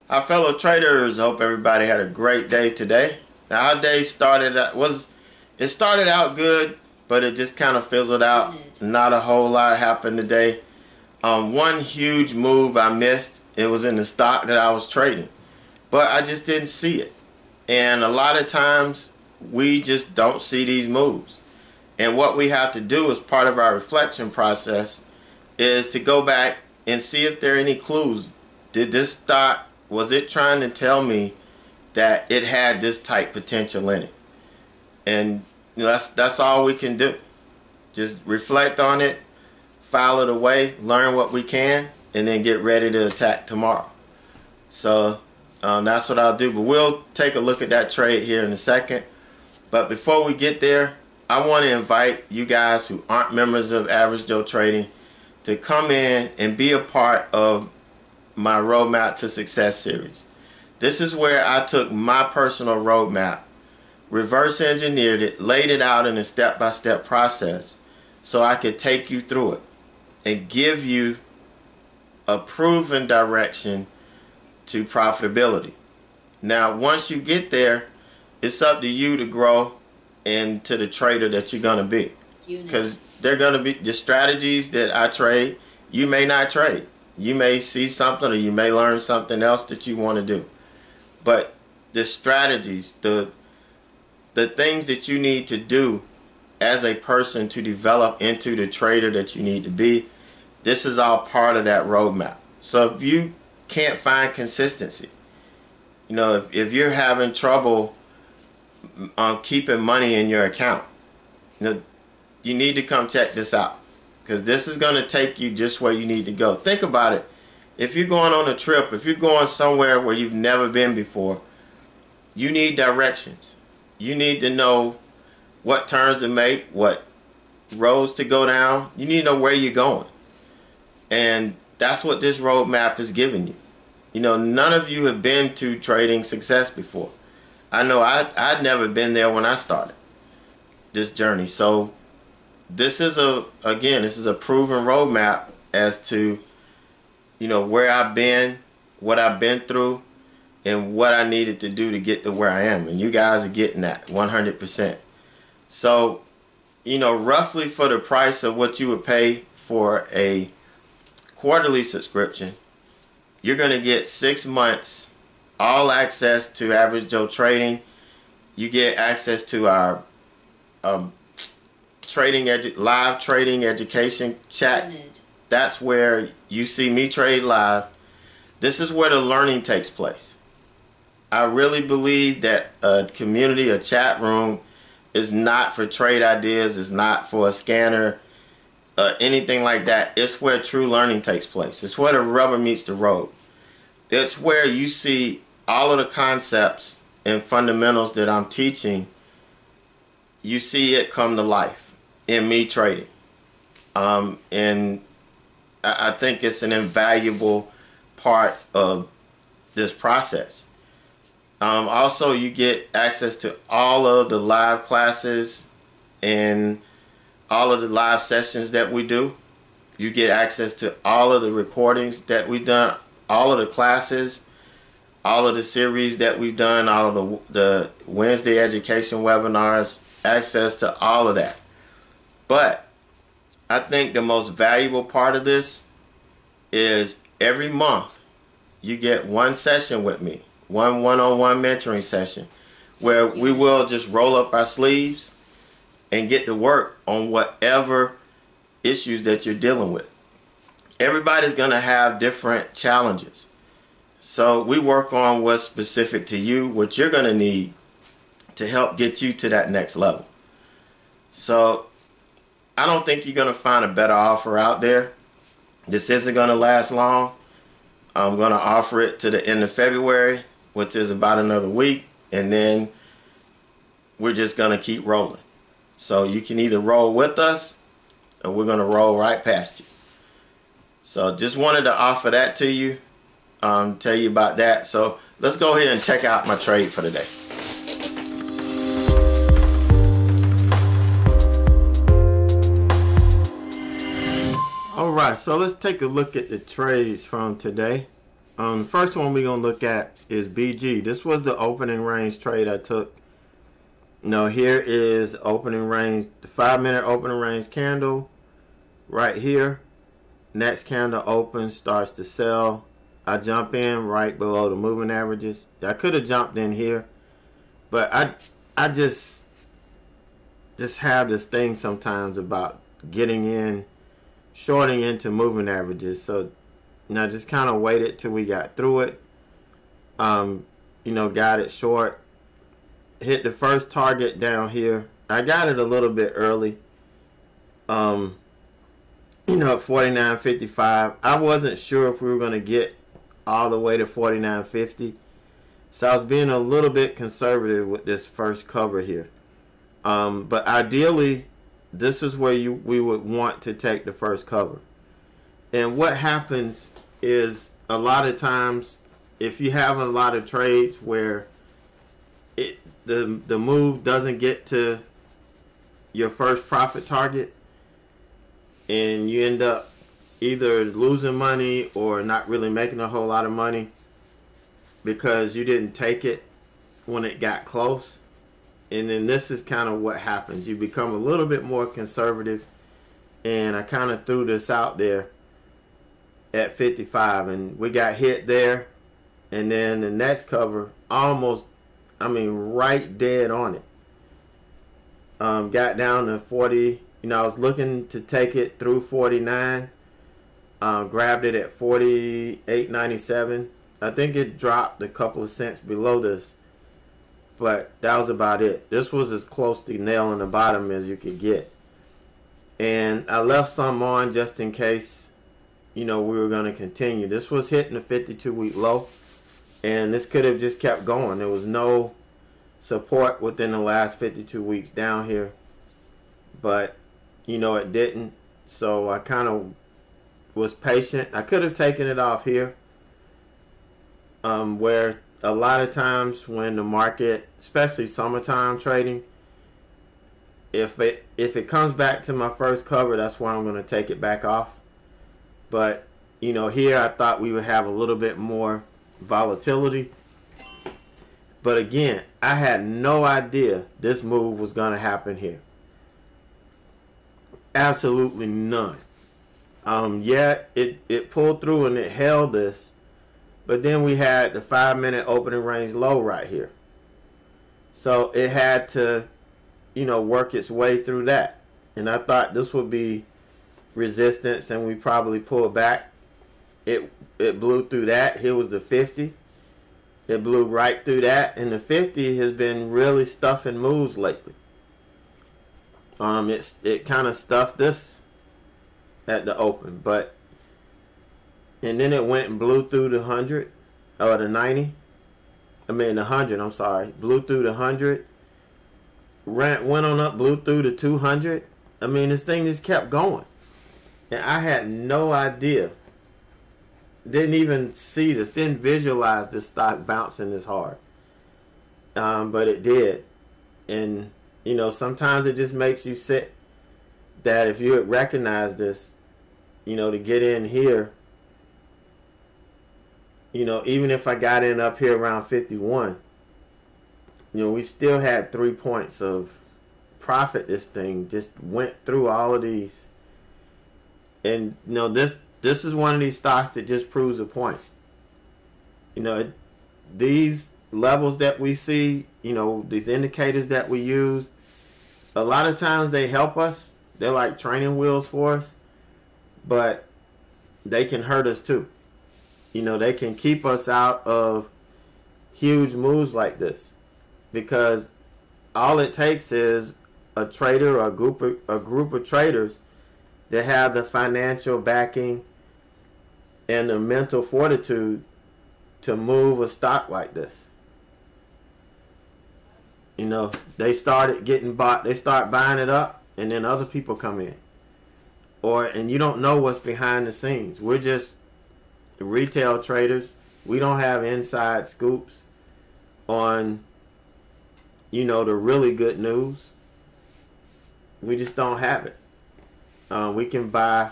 Our fellow traders, hope everybody had a great day today. Now, our day started out good, but it just kind of fizzled out. Not a whole lot happened today. One huge move I missed. It was in the stock that I was trading, but I just didn't see it. And a lot of times we just don't see these moves. And what we have to do as part of our reflection process is to go back and see if there are any clues. Did this stock, was it trying to tell me that it had this type potential in it? And that's all we can do. Just reflect on it, file it away, learn what we can, and then get ready to attack tomorrow. So that's what I'll do. But we'll take a look at that trade here in a second. But before we get there, I want to invite you guys who aren't members of Average Joe Trading to come in and be a part of my Roadmap to Success series. This is where I took my personal roadmap, reverse engineered it, laid it out in a step-by-step process so I could take you through it and give you a proven direction to profitability. Now, once you get there, it's up to you to grow into the trader that you're going to be. Because they're going to be the strategies that I trade, you may not trade. You may see something or you may learn something else that you want to do. But the strategies, the things that you need to do as a person to develop into the trader that you need to be, this is all part of that roadmap. So if you can't find consistency, if you're having trouble keeping money in your account, you need to come check this out. Because this is going to take you just where you need to go. Think about it. If you're going on a trip, if you're going somewhere where you've never been before, you need directions. You need to know what turns to make, what roads to go down. You need to know where you're going. And that's what this roadmap is giving you. None of you have been to trading success before. I know I'd never been there when I started this journey. So this is a proven roadmap as to where I've been, what I've been through, and what I needed to do to get to where I am. And you guys are getting that 100%. So, roughly for the price of what you would pay for a quarterly subscription, you're going to get 6 months, all access to Average Joe Trading. You get access to our live trading education chat. That's where you see me trade live. This is where the learning takes place. I really believe that a community, a chat room, is not for trade ideas, is not for a scanner, anything like that. It's where true learning takes place. It's where the rubber meets the road. It's where you see all of the concepts and fundamentals that I'm teaching. You see it come to life in me trading. And I think it's an invaluable part of this process. Also, you get access to all of the live classes and all of the live sessions that we do. You get access to all of the recordings that we've done, all of the classes, all of the series that we've done, all of the Wednesday education webinars, access to all of that. But I think the most valuable part of this is every month you get one session with me, one-on-one mentoring session, where we will just roll up our sleeves and get to work on whatever issues that you're dealing with. Everybody's going to have different challenges. So we work on what's specific to you, what you're going to need to help get you to that next level. So I don't think you're going to find a better offer out there. This isn't going to last long. I'm going to offer it to the end of February, which is about another week, and then we're just going to keep rolling. So you can either roll with us or we're going to roll right past you. So just wanted to offer that to you, tell you about that. So let's go ahead and check out my trade for today. Alright, so let's take a look at the trades from today. The first one we're going to look at is BG. This was the opening range trade I took. Here is opening range, the 5-minute opening range candle right here. Next candle opens, starts to sell. I jump in right below the moving averages. I could have jumped in here, but I just have this thing sometimes about getting in, shorting into moving averages. So I just kind of waited till we got through it. Got it short. Hit the first target down here. I got it a little bit early. At 49.55. I wasn't sure if we were going to get all the way to 49.50. So I was being a little bit conservative with this first cover here. But ideally, this is where we would want to take the first cover. And what happens is a lot of times, if you have a lot of trades where the move doesn't get to your first profit target, and you end up either losing money or not really making a whole lot of money because you didn't take it when it got close. And then this is kind of what happens. You become a little bit more conservative. And I kind of threw this out there at 55. And we got hit there. And then the next cover, right dead on it. Got down to 40. I was looking to take it through 49. Grabbed it at 48.97. I think it dropped a couple of cents below this. But that was about it. This was as close to nailing the bottom as you could get. And I left some on just in case, we were going to continue. This was hitting the 52-week low. And this could have just kept going. There was no support within the last 52 weeks down here. But, it didn't. So I kind of was patient. I could have taken it off here. Where a lot of times when the market, especially summertime trading, if it comes back to my first cover, that's where I'm going to take it back off. But here I thought we would have a little bit more volatility. But again, I had no idea this move was going to happen here. Absolutely none. It pulled through and it held this. But then we had the 5-minute opening range low right here. So it had to, work its way through that. And I thought this would be resistance and we probably pull back. It blew through that. Here was the 50. It blew right through that. And the 50 has been really stuffing moves lately. It kind of stuffed this at the open. And then it went and blew through the 100, or the 90. The 100, I'm sorry. Blew through the 100. Went on up, blew through the 200. This thing just kept going. And I had no idea. Didn't even see this. Didn't visualize this stock bouncing this hard. But it did. And, sometimes it just makes you sit that if you had recognized this, to get in here, even if I got in up here around 51, we still had 3 points of profit. This thing just went through all of these. And, this is one of these stocks that just proves a point. These levels that we see, these indicators that we use, a lot of times they help us. They're like training wheels for us. But they can hurt us too. They can keep us out of huge moves like this, because all it takes is a trader or a group of traders that have the financial backing and the mental fortitude to move a stock like this. They started getting bought. They start buying it up, and then other people come in. And you don't know what's behind the scenes. We're just retail traders. We don't have inside scoops on, the really good news. We just don't have it. We can buy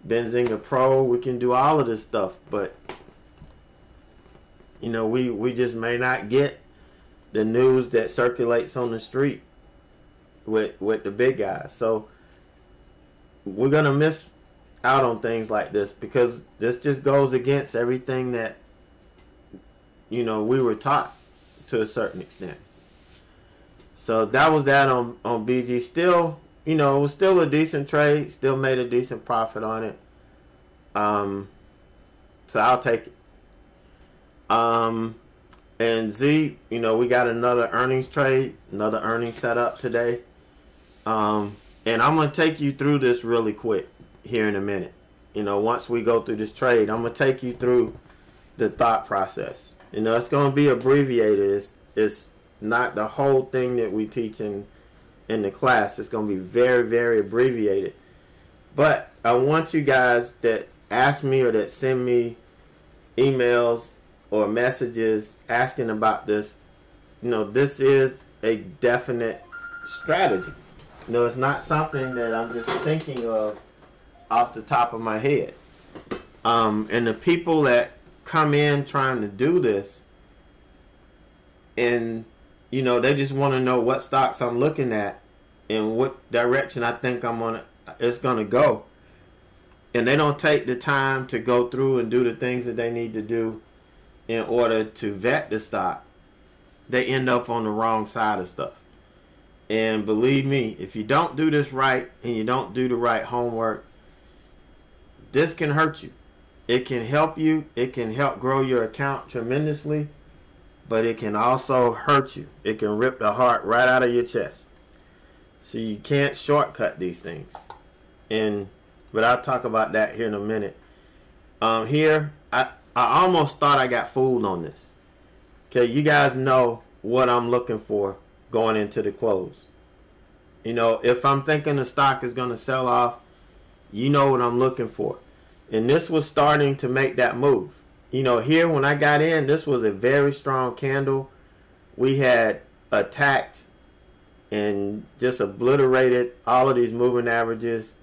Benzinga Pro. We can do all of this stuff. But, You know, we just may not get the news that circulates on the street with the big guys. So we're gonna miss out on things like this, because this just goes against everything that, you know, we were taught to a certain extent. So that was that on BG. Still, you know, it was still a decent trade. Still made a decent profit on it. So I'll take it. And Z, you know, we got another earnings trade, another earnings setup today. And I'm going to take you through this really quick here in a minute. You know, once we go through this trade, I'm going to take you through the thought process. You know, it's going to be abbreviated. It's not the whole thing that we teach in the class. It's going to be very, very abbreviated. But I want you guys that ask me or that send me emails or messages asking about this, you know, this is a definite strategy. You know, it's not something that I'm just thinking of off the top of my head. And the people that come in trying to do this, and, you know, they just want to know what stocks I'm looking at and what direction I think it's gonna go. And they don't take the time to go through and do the things that they need to do in order to vet the stock. They end up on the wrong side of stuff. And believe me, if you don't do this right and you don't do the right homework, this can hurt you. It can help you. It can help grow your account tremendously, but it can also hurt you. It can rip the heart right out of your chest. So you can't shortcut these things. But I'll talk about that here in a minute. Here, I almost thought I got fooled on this. Okay, you guys know what I'm looking for going into the close. You know, if I'm thinking the stock is going to sell off, you know what I'm looking for. And this was starting to make that move. You know, here when I got in, this was a very strong candle. We had attacked and just obliterated all of these moving averages.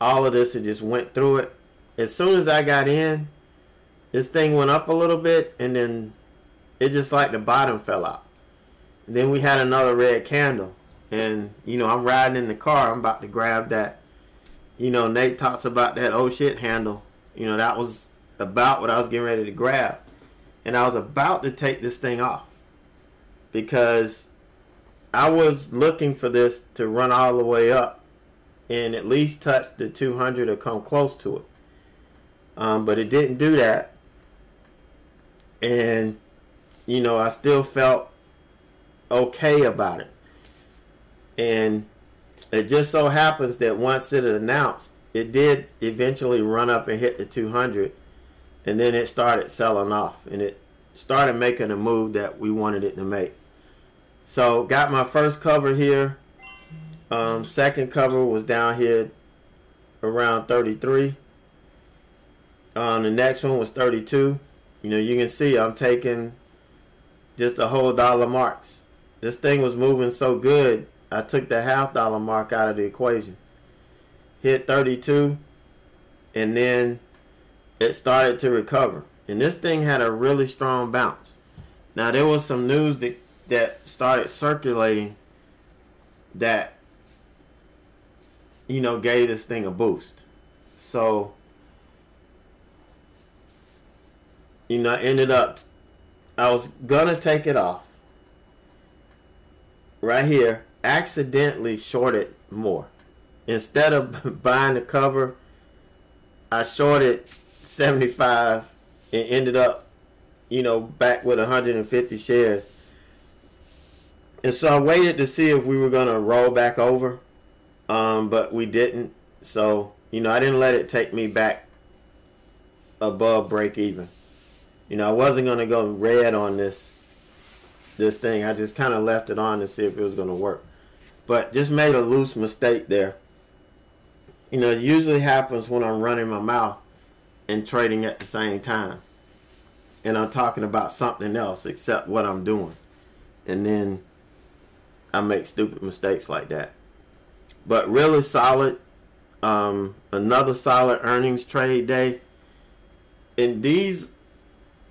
All of this, it just went through it. As soon as I got in, this thing went up a little bit, and then it just like the bottom fell out. And then we had another red candle. And, you know, I'm riding in the car. I'm about to grab that. You know, Nate talks about that oh shit handle. You know, that was about what I was getting ready to grab. And I was about to take this thing off, because I was looking for this to run all the way up and at least touch the 200 or come close to it. But it didn't do that. And, you know, I still felt okay about it. And it just so happens that once it announced, it did eventually run up and hit the 200. And then it started selling off. And it started making a move that we wanted it to make. So got my first cover here. Second cover was down here around 33. The next one was 32. You know, you can see I'm taking just a whole dollar marks. This thing was moving so good, I took the $half mark out of the equation. Hit 32, and then it started to recover. And this thing had a really strong bounce. Now, there was some news that started circulating that, you know, gave this thing a boost. So, you know, I was gonna take it off right here, accidentally shorted more. Instead of buying the cover, I shorted 75 and ended up, you know, back with 150 shares. And so I waited to see if we were gonna roll back over, but we didn't. So, you know, I didn't let it take me back above break even. You know, I wasn't going to go red on this thing. I just kind of left it on to see if it was going to work. But just made a loose mistake there. You know, it usually happens when I'm running my mouth and trading at the same time. And I'm talking about something else except what I'm doing. And then I make stupid mistakes like that. But really solid. Another solid earnings trade day. And these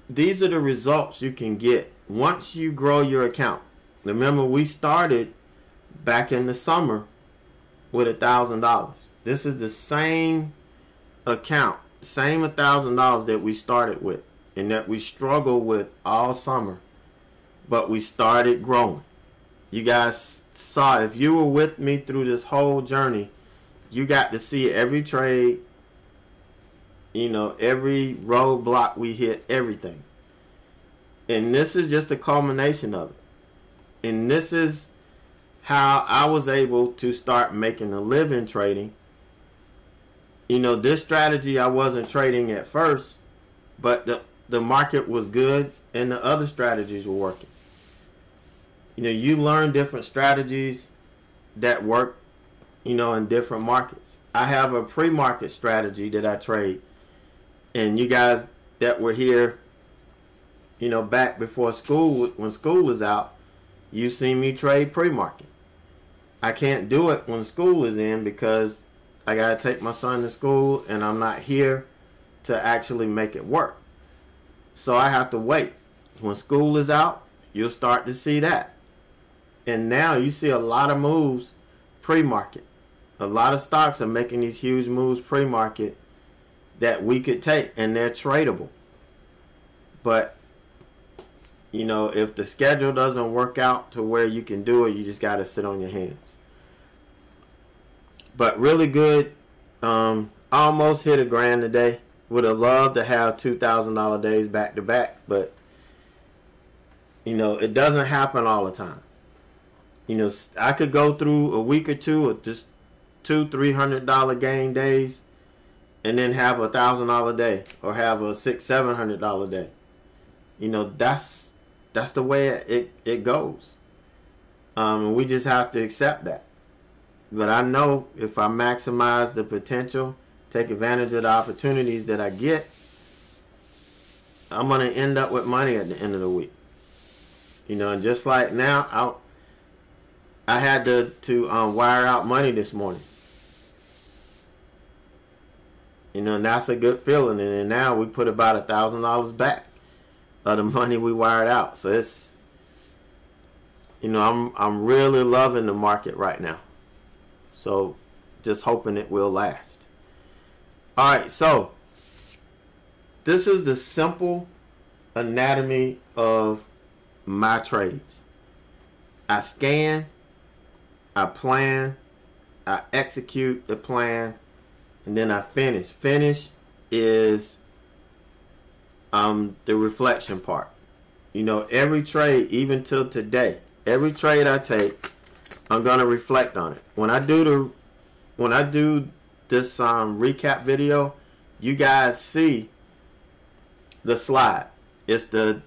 these are the results you can get once you grow your account. Remember, we started back in the summer with $1,000. This is the same account, same $1,000 that we started with and that we struggled with all summer, but we started growing. You guys saw, if you were with me through this whole journey, you got to see every trade, you know, every roadblock we hit, everything. And this is just a culmination of it. And this is how I was able to start making a living trading. You know, this strategy I wasn't trading at first, but the market was good and the other strategies were working. You know, you learn different strategies that work, you know, in different markets. I have a pre-market strategy that I trade. And you guys that were here, you know, back before school, when school is out, you see me trade pre-market. I can't do it when school is in because I got to take my son to school and I'm not here to actually make it work. So I have to wait. When school is out, you'll start to see that. And now you see a lot of moves pre-market. A lot of stocks are making these huge moves pre-market that we could take, and they're tradable. But, you know, if the schedule doesn't work out to where you can do it, you just got to sit on your hands. But really good. Almost hit $1,000 today. Would have loved to have $2,000 days back to back, but, you know, it doesn't happen all the time. You know, I could go through a week or two of just $200-$300 gain days and then have a $1,000 day or have a $600-$700 day. You know, that's the way it goes. And we just have to accept that. But I know if I maximize the potential, take advantage of the opportunities that I get, I'm going to end up with money at the end of the week. You know, and just like now, I had to wire out money this morning. You know, and that's a good feeling. And then now we put about $1,000 back of the money we wired out. So it's, you know, I'm really loving the market right now. So just hoping it will last. All right, so this is the simple anatomy of my trades. I scan, I plan, I execute the plan, and then I finish. Finish is the reflection part. You know, every trade, even till today, every trade I take, I'm gonna reflect on it. When I do this recap video, you guys see the slide. It's the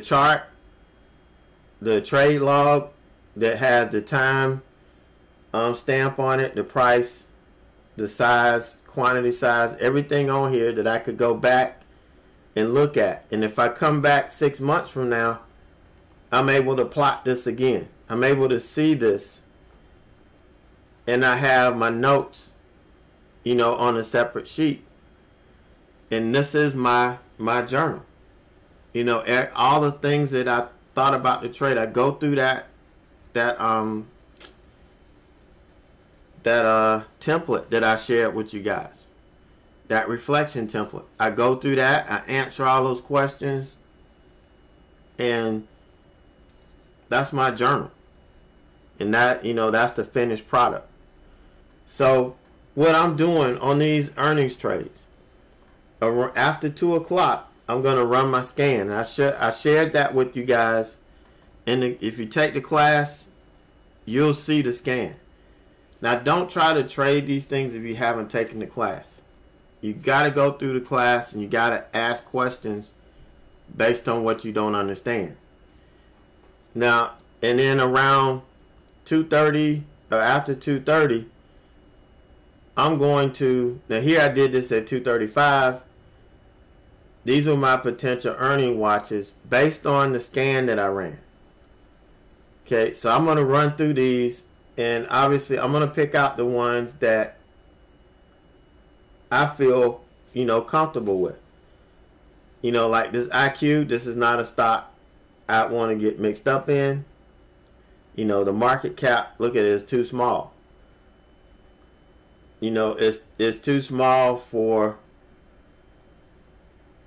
chart, the trade log that has the time stamp on it, the price, the size, quantity size, everything on here that I could go back and look at. And if I come back 6 months from now, I'm able to plot this again. I'm able to see this. And I have my notes, you know, on a separate sheet. And this is my journal. You know, all the things that I thought about the trade, I go through that template that I shared with you guys. That reflection template. I go through that, I answer all those questions, and that's my journal. And that, you know, that's the finished product. So what I'm doing on these earnings trades, after 2 o'clock, I'm going to run my scan. I shared that with you guys. And if you take the class, you'll see the scan. Now, don't try to trade these things if you haven't taken the class. You got to go through the class and you got to ask questions based on what you don't understand. Now, and then around 2:30 or after 2:30, I'm going to, now here I did this at 2:35. These were my potential earning watches based on the scan that I ran. Okay, so I'm going to run through these, and obviously I'm going to pick out the ones that I feel comfortable with. Like this IQ, this is not a stock I want to get mixed up in. The market cap, look at it, it's too small. It's too small for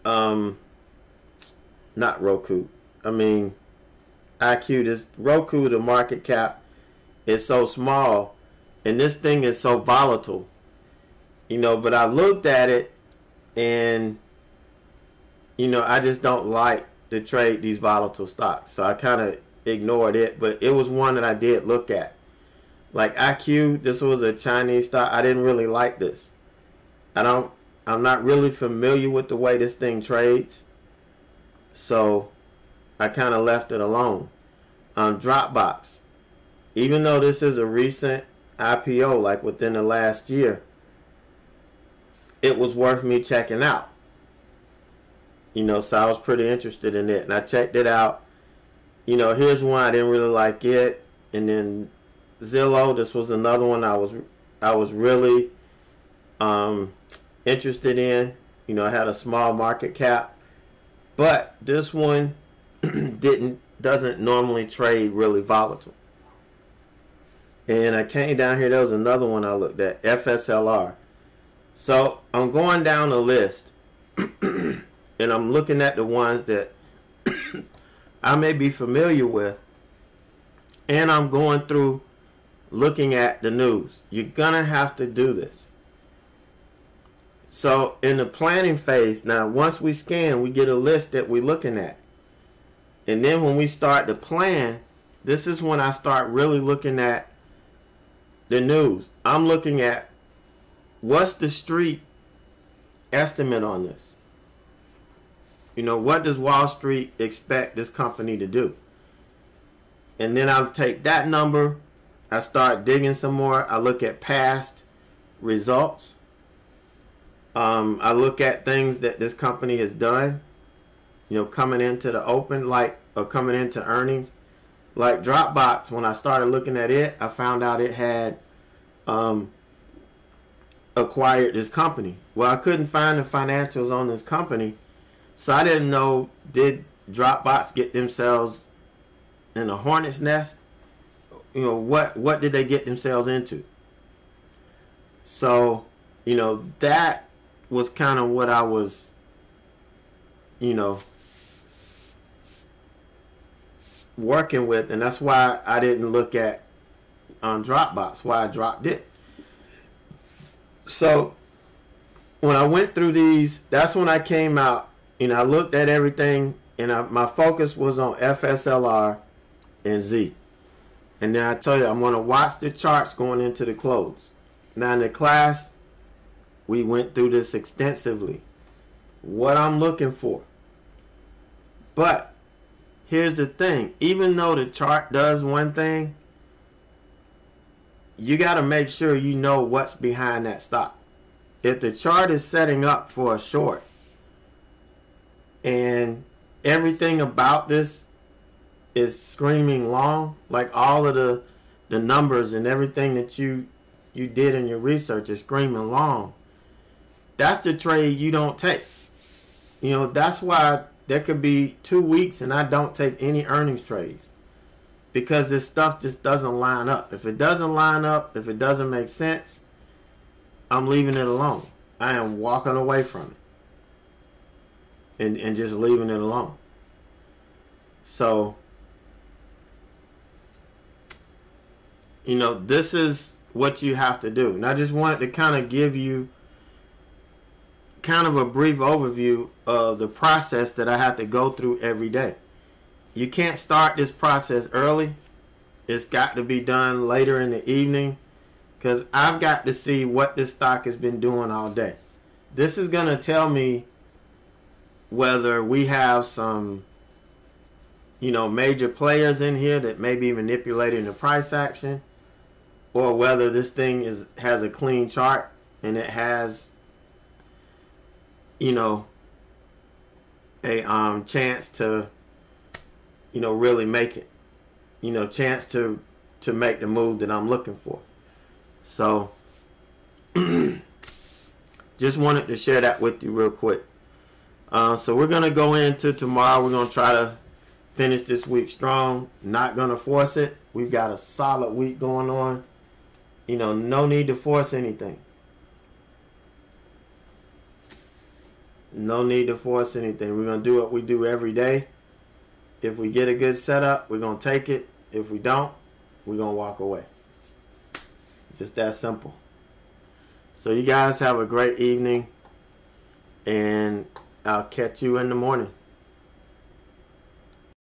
not Roku. I mean IQ, this Roku, the market cap is so small, and this thing is so volatile. But I looked at it, and I just don't like to trade these volatile stocks, so I kind of ignored it. But it was one that I did look at. Like IQ, this was a Chinese stock. I didn't really like this. I'm not really familiar with the way this thing trades, so I kind of left it alone. Dropbox, even though this is a recent IPO, like within the last year, it was worth me checking out. So I was pretty interested in it, and I checked it out. Here's one I didn't really like it, and then Zillow. This was another one I was really interested in. I had a small market cap, but this one doesn't normally trade really volatile. And I came down here, there was another one I looked at, FSLR. So I'm going down the list and I'm looking at the ones that I may be familiar with, and I'm going through looking at the news. You're gonna have to do this. So in the planning phase, now once we scan, we get a list that we're looking at. And then when we start to plan, this is when I start really looking at the news. I'm looking at what's the street estimate on this. What does Wall Street expect this company to do? And then I'll take that number, I start digging some more. I look at past results. I look at things that this company has done, coming into the open, or coming into earnings. Like Dropbox, when I started looking at it, I found out it had acquired this company. Well, I couldn't find the financials on this company, so I didn't know, did Dropbox get themselves in a hornet's nest? What did they get themselves into? So, that was kind of what I was, working with, and that's why I didn't look at Dropbox, why I dropped it. So when I went through these, that's when I came out. I looked at everything, and my focus was on FSLR and Z. And then I tell you, I'm going to watch the charts going into the close. Now in the class, we went through this extensively, what I'm looking for. But here's the thing, even though the chart does one thing, you got to make sure you know what's behind that stock. If the chart is setting up for a short, and everything about this is screaming long, like all of the numbers and everything that you did in your research is screaming long, that's the trade you don't take. That's why there could be 2 weeks and I don't take any earnings trades, because this stuff just doesn't line up. If it doesn't line up, if it doesn't make sense, I'm leaving it alone. I am walking away from it and just leaving it alone. So, this is what you have to do. And I just wanted to kind of give you kind of a brief overview of the process that I have to go through every day. You can't start this process early. It's got to be done later in the evening, because I've got to see what this stock has been doing all day. This is going to tell me whether we have some, major players in here that may be manipulating the price action, or whether this thing has a clean chart and it has, a chance to, really make it, chance to make the move that I'm looking for. So just wanted to share that with you real quick. So we're going to go into tomorrow. We're going to try to finish this week strong. Not going to force it. We've got a solid week going on. You know, no need to force anything. No need to force anything. We're going to do what we do every day. If we get a good setup, we're going to take it. If we don't, we're going to walk away. Just that simple. So you guys have a great evening, and I'll catch you in the morning.